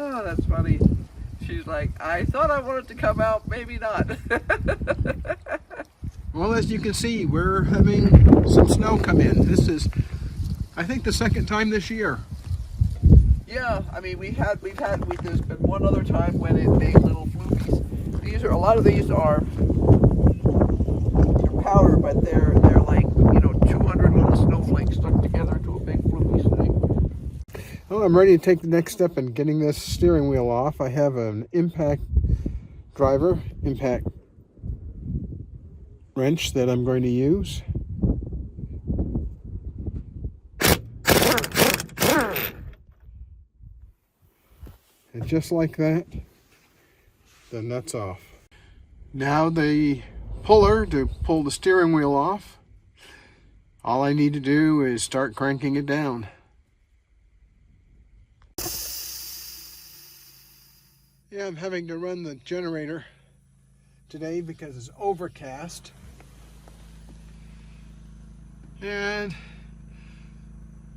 Oh, that's funny. She's like, I thought I wanted to come out, maybe not. Well, as you can see, we're having some snow come in. This is, I think, the second time this year. Yeah, I mean, there's been one other time when it made little flukies. A lot of these are powder, but they're like, 200 little snowflakes stuck together into a big fluky thing. Well, I'm ready to take the next step in getting this steering wheel off. I have an impact wrench that I'm going to use. And just like that, the nut's off. Now the puller to pull the steering wheel off. All I need to do is start cranking it down. Yeah, I'm having to run the generator today because it's overcast. And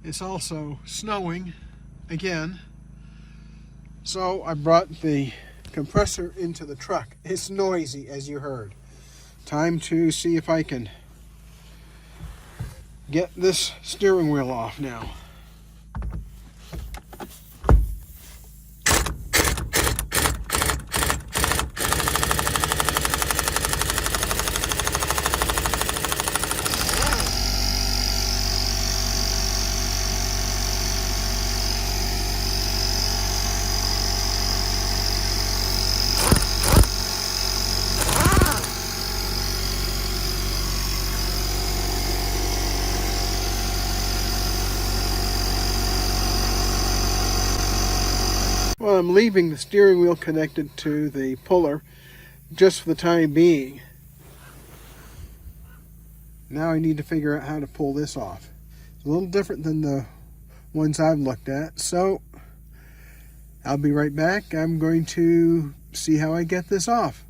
it's also snowing again. So I brought the compressor into the truck. It's noisy, as you heard. Time to see if I can get this steering wheel off now. Well, I'm leaving the steering wheel connected to the puller just for the time being. Now I need to figure out how to pull this off. It's a little different than the ones I've looked at, so I'll be right back. I'm going to see how I get this off.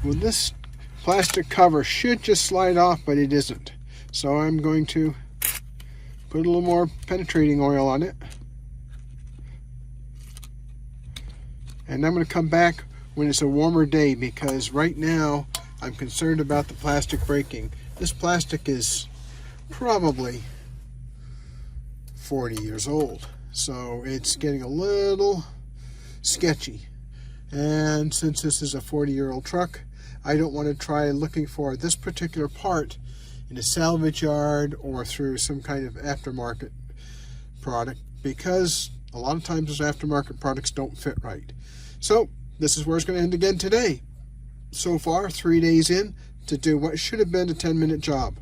Well, this plastic cover should just slide off, but it isn't. So I'm going to put a little more penetrating oil on it. And I'm going to come back when it's a warmer day, because right now I'm concerned about the plastic breaking. This plastic is probably 40 years old, so it's getting a little sketchy. And since this is a 40-year-old truck, I don't want to try looking for this particular part in a salvage yard or through some kind of aftermarket product, because a lot of times those aftermarket products don't fit right. So this is where it's going to end again today. So far, 3 days in to do what should have been a 10-minute job.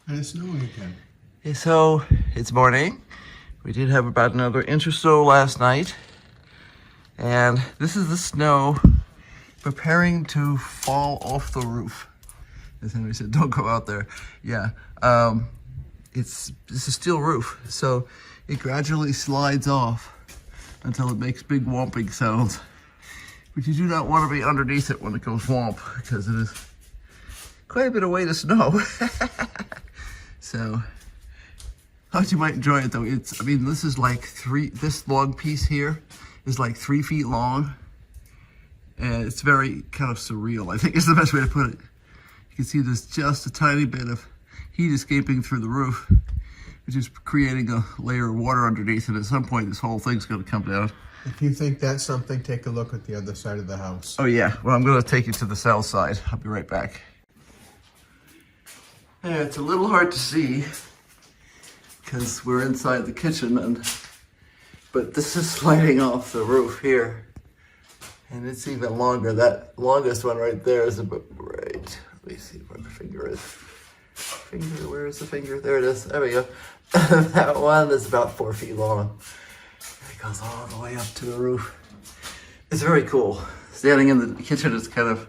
And it's snowing again. So it's morning. We did have about another inch or so last night. And this is the snow preparing to fall off the roof. As Henry said, don't go out there. Yeah, it's a steel roof, so it gradually slides off until it makes big whomping sounds. But you do not want to be underneath it when it goes whomp, because it is quite a bit of weight of snow. So I thought you might enjoy it though. This is like this long piece here is like 3 feet long. And it's very kind of surreal, I think is the best way to put it. You can see there's just a tiny bit of heat escaping through the roof, which is creating a layer of water underneath, and at some point this whole thing's gonna come down. If you think that's something, take a look at the other side of the house. Oh yeah, well I'm gonna take you to the south side. I'll be right back. Yeah, it's a little hard to see because we're inside the kitchen, but this is sliding off the roof here. And it's even longer. That longest one right there is about right. Let me see where the finger is. Where is the finger? There it is. There we go. That one is about 4 feet long. It goes all the way up to the roof. It's very cool. Standing in the kitchen is kind of,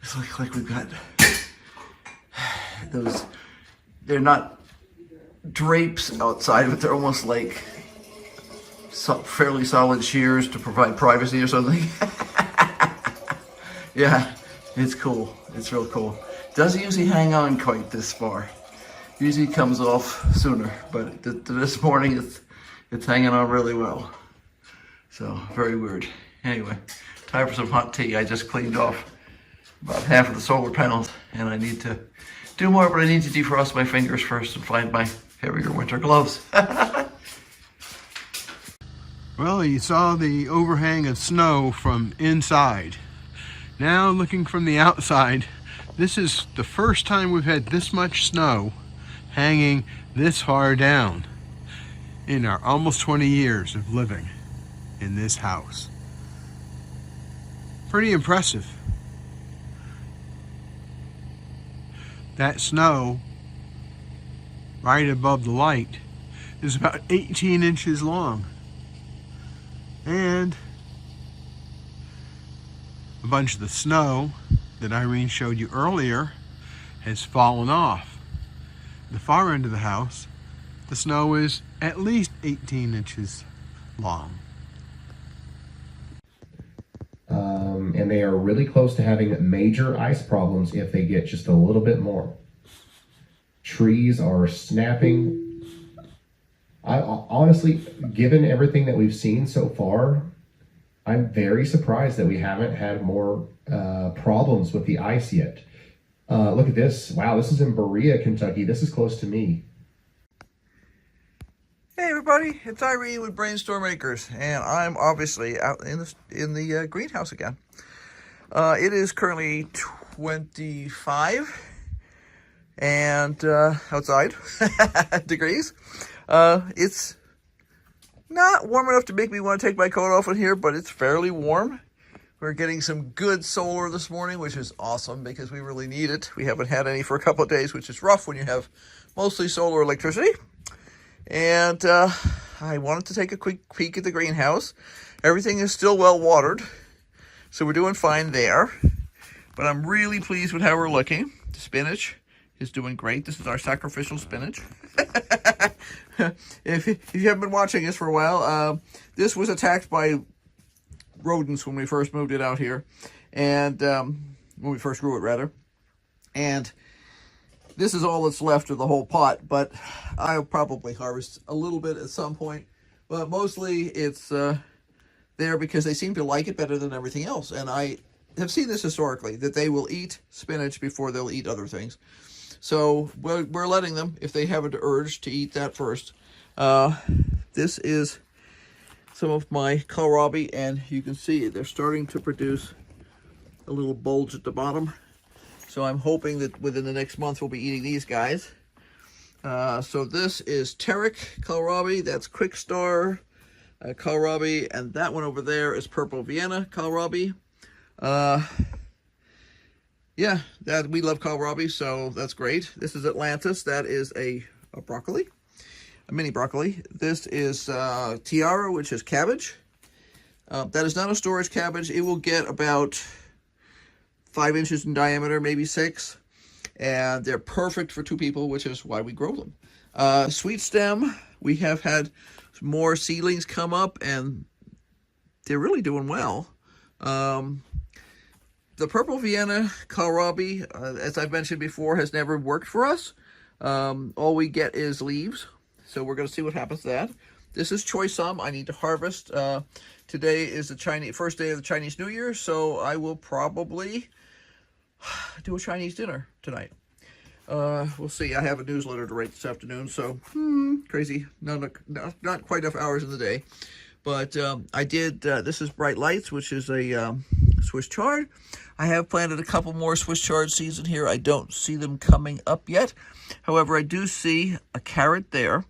it's like we've got those, they're not drapes outside, but they're almost like fairly solid shears to provide privacy or something. Yeah, it's cool. It's real cool. Doesn't usually hang on quite this far. Usually comes off sooner, but this morning it's hanging on really well. So, very weird. Anyway, time for some hot tea. I just cleaned off about half of the solar panels, and I need to do more, but I need to defrost my fingers first and find my heavier winter gloves. Well, you saw the overhang of snow from inside. Now looking from the outside, this is the first time we've had this much snow hanging this far down in our almost 20 years of living in this house. Pretty impressive. That snow right above the light is about 18 inches long. And a bunch of the snow that Irene showed you earlier has fallen off. The far end of the house, the snow is at least 18 inches long. And they are really close to having major ice problems if they get just a little bit more. Trees are snapping. I honestly, given everything that we've seen so far, I'm very surprised that we haven't had more problems with the ice yet. Look at this. Wow, this is in Berea, Kentucky. This is close to me. Hey everybody, it's Irene with BrainStorm Acres, and I'm obviously out in the greenhouse again. It is currently 25 and outside degrees. It's not warm enough to make me want to take my coat off in here, but it's fairly warm. We're getting some good solar this morning, which is awesome because we really need it. We haven't had any for a couple of days, which is rough when you have mostly solar electricity. And I wanted to take a quick peek at the greenhouse. Everything is still well watered, so we're doing fine there. But I'm really pleased with how we're looking. The spinach is doing great. This is our sacrificial spinach. If you haven't been watching this for a while, this was attacked by rodents when we first moved it out here, and when we first grew it rather. And this is all that's left of the whole pot, but I'll probably harvest a little bit at some point. But mostly it's there because they seem to like it better than everything else. And I have seen this historically, that they will eat spinach before they'll eat other things. So we're letting them, if they have an urge, to eat that first. This is some of my kohlrabi, and you can see they're starting to produce a little bulge at the bottom. So I'm hoping that within the next month we'll be eating these guys. So this is Terek kohlrabi, that's Quick Star kohlrabi, and that one over there is Purple Vienna kohlrabi. Yeah, that we love kohlrabi, so that's great. This is Atlantis. That is a broccoli, a mini broccoli. This is Tiara, which is cabbage. That is not a storage cabbage. It will get about 5 inches in diameter, maybe 6, and they're perfect for 2 people, which is why we grow them. Sweet stem, we have had more seedlings come up, and they're really doing well. The Purple Vienna kohlrabi, as I've mentioned before, has never worked for us. All we get is leaves, so we're going to see what happens to that. This is Choy-sum. I need to harvest. Today is the first day of the Chinese New Year, so I will probably do a Chinese dinner tonight. We'll see. I have a newsletter to write this afternoon, so crazy. Not quite enough hours in the day. But I did, this is Bright Lights, which is a Swiss chard. I have planted a couple more Swiss chard seeds in here. I don't see them coming up yet. However, I do see a carrot there.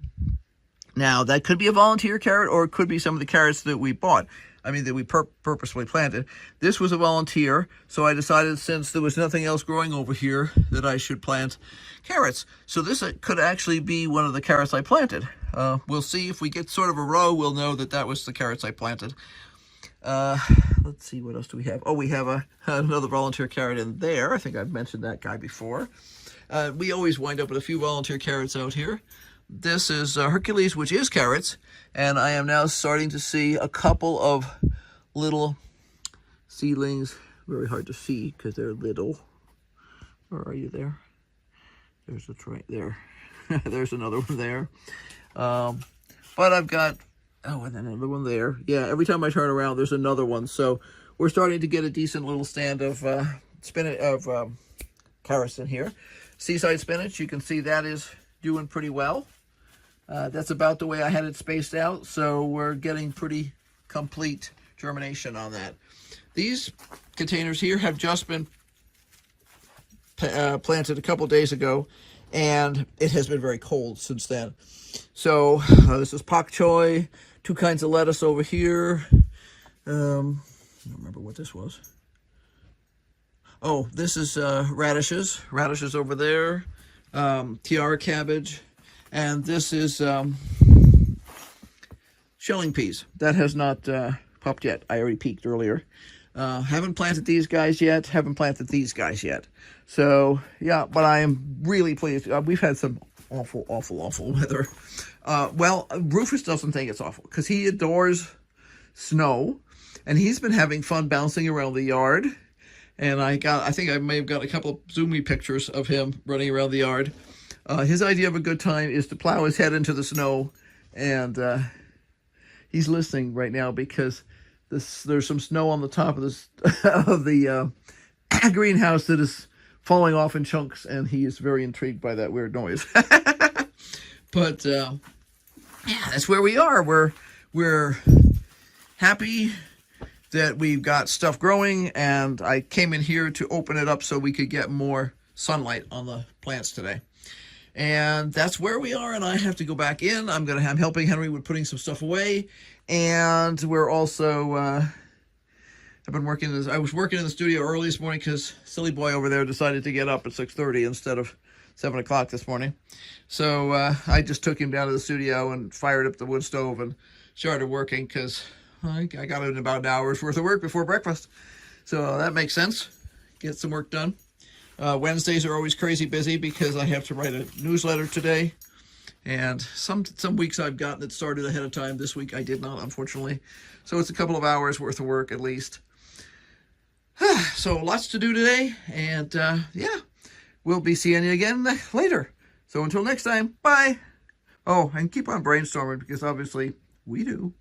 Now, that could be a volunteer carrot, or it could be some of the carrots that we bought. I mean, that we purposely planted. This was a volunteer, so I decided, since there was nothing else growing over here, that I should plant carrots. So this could actually be one of the carrots I planted. We'll see. If we get sort of a row, we'll know that that was the carrots I planted. Let's see, what else do we have? Oh, we have another volunteer carrot in there. I think I've mentioned that guy before. We always wind up with a few volunteer carrots out here. this is Hercules, which is carrots, and I am now starting to see a couple of little seedlings. Very hard to see because they're little. Where are you there? There's a tray there. There's another one there. But I've got, oh, and then another one there. Yeah, every time I turn around, there's another one. So we're starting to get a decent little stand of spinach, carrots in here. Seaside spinach, you can see that is doing pretty well. That's about the way I had it spaced out. So we're getting pretty complete germination on that. These containers here have just been planted a couple days ago, and it has been very cold since then. So this is pak choi, 2 kinds of lettuce over here. I don't remember what this was. Oh, this is radishes over there, tiara cabbage, and this is shelling peas. That has not popped yet. I already peeked earlier. Haven't planted these guys yet. Haven't planted these guys yet. So, yeah, but I am really pleased. We've had some awful weather. Well, Rufus doesn't think it's awful because he adores snow, and he's been having fun bouncing around the yard. And I think I may have got a couple of zoomy pictures of him running around the yard. His idea of a good time is to plow his head into the snow, and he's listening right now because there's some snow on the top of this of the greenhouse that is falling off in chunks, and he is very intrigued by that weird noise. But yeah, that's where we are. We're happy that we've got stuff growing, and I came in here to open it up so we could get more sunlight on the plants today. And that's where we are, and I have to go back in. I'm helping Henry with putting some stuff away, and we're also I've been working I was working in the studio early this morning because silly boy over there decided to get up at 6:30 instead of 7 o'clock this morning. So I just took him down to the studio and fired up the wood stove and started working because I got in about an hour's worth of work before breakfast. So that makes sense. Get some work done. Wednesdays are always crazy busy because I have to write a newsletter today. And some weeks I've gotten it started ahead of time. This week I did not, unfortunately. So it's a couple of hours worth of work at least. So lots to do today. And yeah, we'll be seeing you again later. So until next time, bye. Oh, and keep on brainstorming because obviously we do.